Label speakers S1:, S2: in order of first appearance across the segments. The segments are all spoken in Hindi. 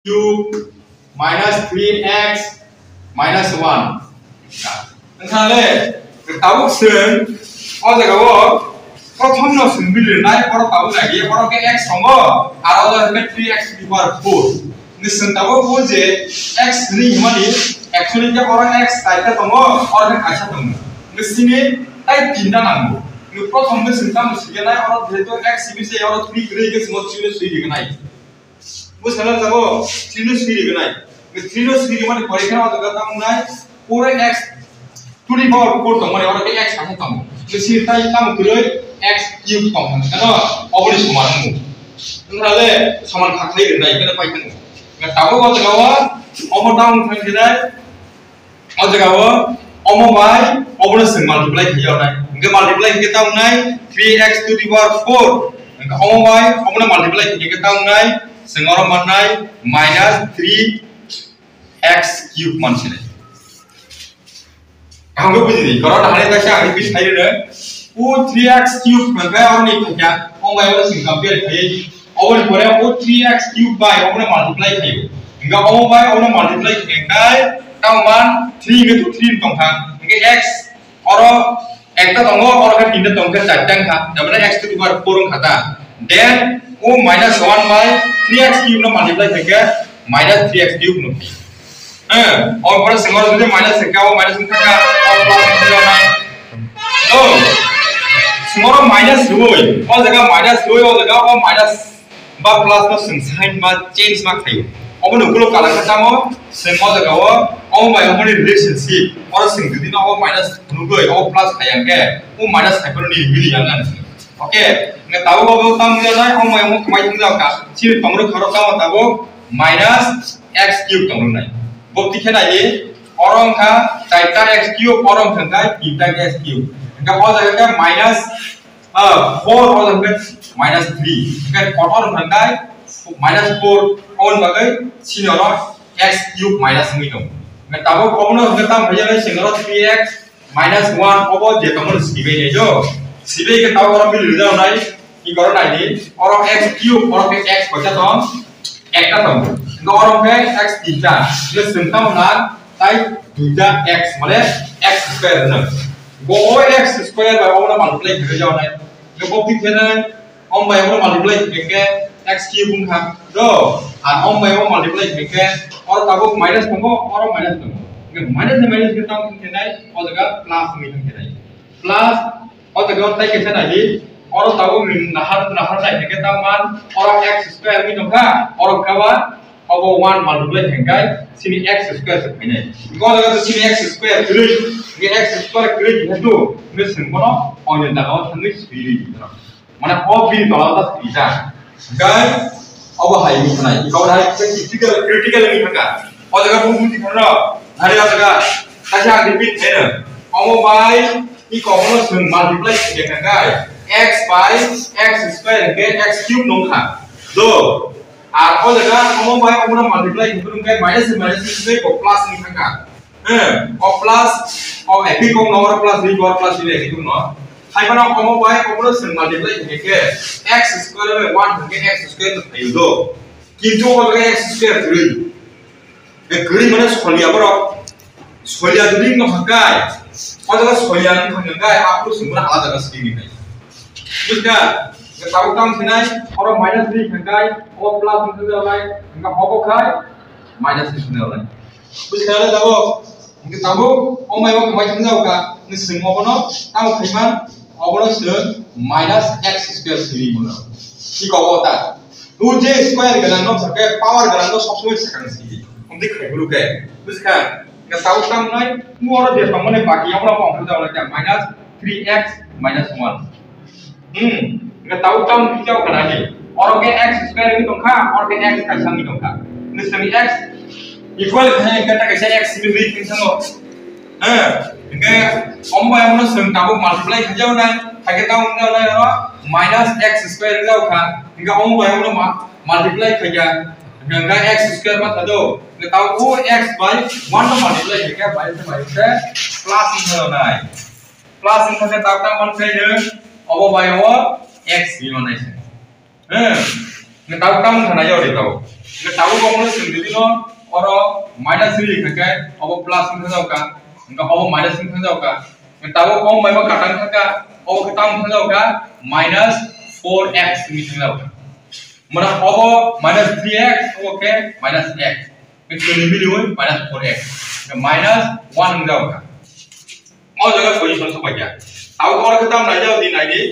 S1: cube minus 3x minus 1. नोंथाङालै Tabuk सों अ जायगायाव प्रथमनो सोंबिलिरनाय फर ताबुक लागि फर के x दङ आरो जाहैबाय 3x to the power 4 नों ताबुक जे x नि माने एक्चुअली के फर x साइडा दङ और के खायसा दङ नोंसिनि ताइ तिनटा नांगौ नों प्रथमनो सोंता मुसिगोनाय और जेहेतु x सिबिसे और 3 ग्रे के समत सिनो सुइगोनाय बुझाला जागो 3 नो सुइगोनाय 3 नो सुइगो माने परीक्षा जागा तामुनाय पूरे x to the power 4 दं माने और के x खायसा दङ नोंसि ताइ ताम गलै x cube दं नोंथाङा अबलि समान दङ नोंथाङाले समान खाख्लायगोनाय बेनो पाइथान ताबुक अ जागायाव अमो दाउन थांगोनाय अ जागायाव अमो बाय अबनो जों माल्टिप्लाय खालामनाय इनके माल्टिप्लाय के ताउनाय 3x to the power 4 इनके अमो बाय अबनो माल्टिप्लाय के ताउनाय जों और माननाय -3x cube मानसिनाय आंबो बुजिदि करा हाने दासे आंनि बिस थायोनो ओ 3x cube मोनबाय और नि थाया अमबाय और जों कम्पेयर खायो अबनो परे ओ 3x cube बाय अबनो माल्टिप्लाय खायो इनके अमो बाय अबनो माल्टिप्लाय खायनाय ताउमान 3 के तो 3 दंखा इनके x और एकटा दङ और के तीनटा दंखा चारटा खा तबने x to the power 4 खाता देन ओ -1 बाय 3x cube नो माल्टिप्लाय खायके -3x cube नो और पर सिंगल जुदि माइनस का वो माइनस का और प्लस का ना तो सिंगल माइनस होय और जगह माइनस होय और जगह और माइनस बा प्लस नो साइन मा चेंज मा खायो अब नोखलो काला खतामो सिंगल जगह वो और माय हमनि रिलेशनशिप और सिंग जुदि ना वो माइनस नुगै और प्लस खायांगे वो माइनस खायफोर नि मिलियांगा ओके ने ताबो बाबो ताम जानाय और माय हम कमाय थंजाका सिर तंग्रो खरो का ताबो -x क्यूब तंग्रोनाय बक्ति खेनाय औरंखा चारटा x क्यूब औरं थंगाय तीनटा x क्यूब इनका हो जाएगा -4 और जाएगा -3 इनका कटर थंगाय -4 और बागै सिनरो x क्यूब माइनस में दं मैं ताबो कमनो हंगता भयले सिनरो 3x -1 ओबो जे तमन सिबे ने जो सिबे के ताबो और मिल जानाय की करो नायनि और x क्यूब और के x बचा दं एकटा दं और के x तीनटा ये सिंपल ना ताई दुटा x माने x स्क्वायर न गो x स्क्वायर बाय ओना मल्टीप्लाई करे जानाय ये बक्ति खेना ओम बाय ओना मल्टीप्लाई के x क्यूब बुंखा दो आर ओम बाय ओना मल्टीप्लाई के और ताबो माइनस दंगो और माइनस दंगो ये माइनस से माइनस के ताम खेनाय और जगह प्लस में खेनाय प्लस और जगह ताई कैसे नाली और ताबो नहर नाय के तामान और x स्क्वायर में दंखा और कावा अब 1 मल्टीप्लाई हैंगाय सिनि x स्क्वायर से फैनाय गो लगा सिनि x स्क्वायर ग्रे ये x स्क्वायर ग्रे हेतु ने सिंबनो अन दागाव थांगै सिरि माने अबि दलाता सिजा गाय अब हाय मुखनाय गाव हाय क्रिटिकल नि थाका अ जगा बुंथि खनो आरे जगा कासा रिपीट हेनो अमो बाय इ कमनो जों मल्टीप्लाई हैंगाय x बाय x स्क्वायर के x क्यूब नंखा दो आर ओ जगह हमो बाय हमना मल्टीप्लाई इनके माइनस से से को प्लस नि थांगा ओ प्लस ओ एपी को नवर प्लस बी और प्लस बी एकी न हाइबना हमो बाय हमनो से मल्टीप्लाई के x स्क्वायर में 1 के x स्क्वायर तो थायो दो किंतु ओ जगह x स्क्वायर गरि ए गरि माने सलिया बरो सलिया जुदि न हकाय ओ जगह सलिया नि थांगाय आपको सुमना आलादा जगह स्किनि नै बुझगा ताऊ काम थिनाय और -3 खंगाय और प्लस में जालाय इनका होबो खाय -6 जालाय बुझखाले दाबो इनके ताबो ओ मायबा कमाय थंजावका नि सिंगबनो ताऊ खैमा अबनो सो -x स्क्वायर सिरि मोनो की कबोता तू जे स्क्वायर गनान न सके पावर गनान न सब समय सेकंड सिरि हमदि खैबुलु के बुझखा के ताऊ काम नाय मु और जे तमने बाकी हमरा हम जावला -3x -1 ताऊ ताऊ किचाव करानी और के x स्क्वायर में तोखा और के x का संग तोखा निसमी x इक्वल है कटा कैसे x सिमिलि थिंसनो इनके ओमबा हमनो सं ताऊ मल्टीप्लाई खजाव ना थाके ताऊ ना रो -x स्क्वायर जाव खा इनका ओमबा हमनो मल्टीप्लाई खजा गंगा x स्क्वायर में थदो ने ताऊ ओ x बाय 1 नो मल्टीप्लाई के बाय से प्लस इनो ना प्लस इनो से ताऊ ताऊ मन से अब बाय x भी मनाइसे ने ताऊ काम खाना जाव रे ताऊ Cái tàu có nó sừng thì nó oro minus 3 cái over plus không thấy đâu cả cái over minus không thấy đâu cả cái tàu có mấy mà cả thằng cái over cái tăng thấy đâu cả minus 4x như thế nào mà nó over minus 3x ok minus x cái từ này lưu minus 4x cái minus 1 không đâu cả ở जगह position số 7 tàu có cái tăng này đâu thì này đi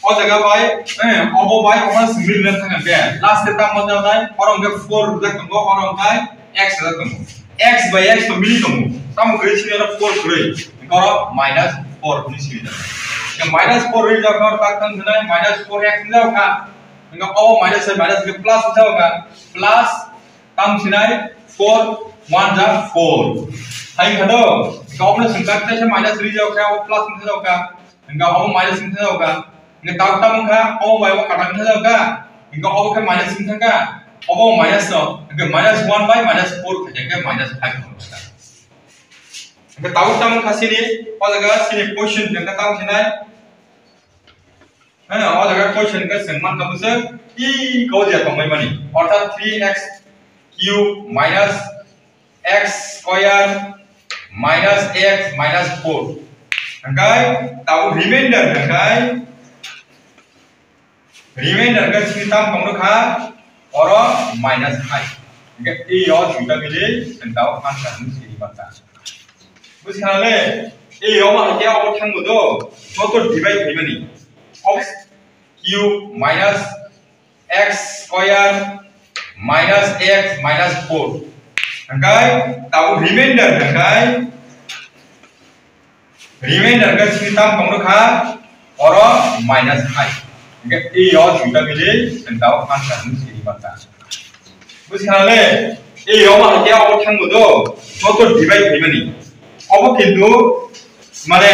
S1: और जगह भाई ओबो भाई ओबो सिंगल लेंथ का क्या है लास्ट टर्म में जाता है और हम 4 रख दो और हम का x रख दो x by x तो मिली तो तम गई छी और 4 गई और -4 निसी ये -4 रे जाकर तक तन है -4x जाओ का इनका ओ माइनस से माइनस के प्लस जाओ का प्लस तम छिनाई 4 1 जा 4 हाई खडो इनका अपने संकट से -3 जाओ का और प्लस में जाओ का इनका ओ माइनस में जाओ का Nggak tahu kita mengka, oh by what kadang kita juga, hingga oh ke minus ini kan, oh minus no, ke minus 1 by minus 4 saja ke minus 5 kita. Nggak tahu kita mengka sini, oh jaga sini portion yang kita tahu sini, oh jaga portion ke sengman kamu se, kau dia kamu mana? Orta 3x cube minus x square minus x minus 4. Nggak tahu remainder nggak? Remainder का सीताम कम रखा और minus 5 इनके ए और थीटा के लिए संताव आंसर में सीधी बनता कुछ ख्याल है ए और वहाँ क्या और ठंग दो तो डिवाइड है money x cube minus x square minus x minus 4 अंगाई ताऊ remainder का सीताम कम रखा और minus 5 ए और थीटा के लिए संताव आंसर में सीधी बनता कुछ ख्याल है ए और वहाँ क्या और ठंग दो तो डिवाइड है मनी अब किंतु माने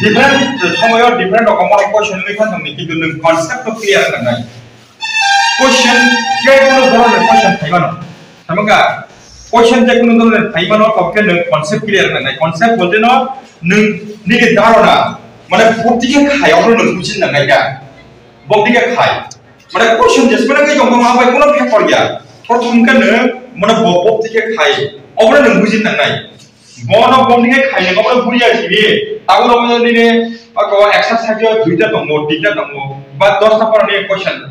S1: डिफरेंट समय और डिफरेंट रकम के क्वेश्चन में खान हमने किंतु नों कांसेप्ट को क्लियर करना है क्वेश्चन के कोनो धरনের क्वेश्चन थाइबानो समझा क्वेश्चन जे कोनो धरনের थाइबानो तबके नों कांसेप्ट क्लियर करना है कांसेप्ट बोलते न नों निगे धारणा माने बुद्धिके खायावनो नों बुजिनो नांगौ बॉडी का खाई मतलब क्वेश्चन जिसमें ना कहीं जंगल में आप एक फेंक पड़ गया और तुमका न मतलब बॉडी के खाई और ना बुझिन नहीं बॉन और बॉडी के खाई ने मतलब बुझिया जी ताऊ लोग जो ने अगर एक्सरसाइज जो दुईटा दंगो तीनटा दंगो बाद 10 टा पर ने क्वेश्चन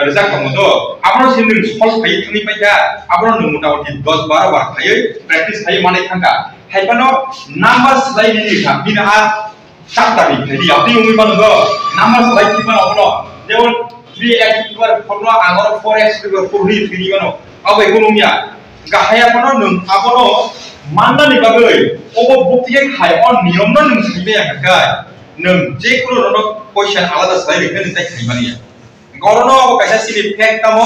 S1: रिजल्ट दंगो तो आपनो सिंगल सॉल्व खाई थनी पाइया आपनो न मोटामोटी 10 12 बार खाई प्रैक्टिस खाई माने थांगा हाइपानो नंबर्स लाइन नि था बिना सातटानि नि आपनि उमि बानो नंबर्स लाइन कि बानो आपनो जेवल 3x equal 4 angor 4x equal 4 ni thini bano abai ekonomiya gahaya pano nung abono manna ni bagai obo bukti khai on niyom no nung sibe ya kai nung je kuno no question alada sai rekha ni tai khai mani gorono kaisa sini fact tamo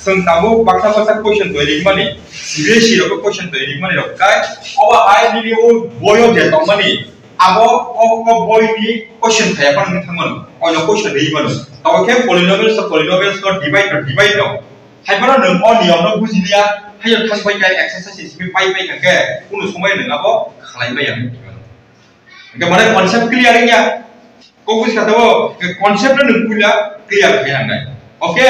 S1: sung tamu baksa question to ri mani sibe si ro question to ri mani ro kai oba ai ni o boyo je tong mani abo boy ni question khai pan ni thamon oino question ri mani ताऊ के polynomials को divide नो हाई बना नंग और नियम नो बुझिलिया हाई जो थांग बाई का एक्सरसाइज इसमें पाई करके उन समय नंगा वो खलाई बाई आने के माने कॉन्सेप्ट क्लियर है क्या को कुछ कहते हो कॉन्सेप्ट नंग क्लियर है ना ओके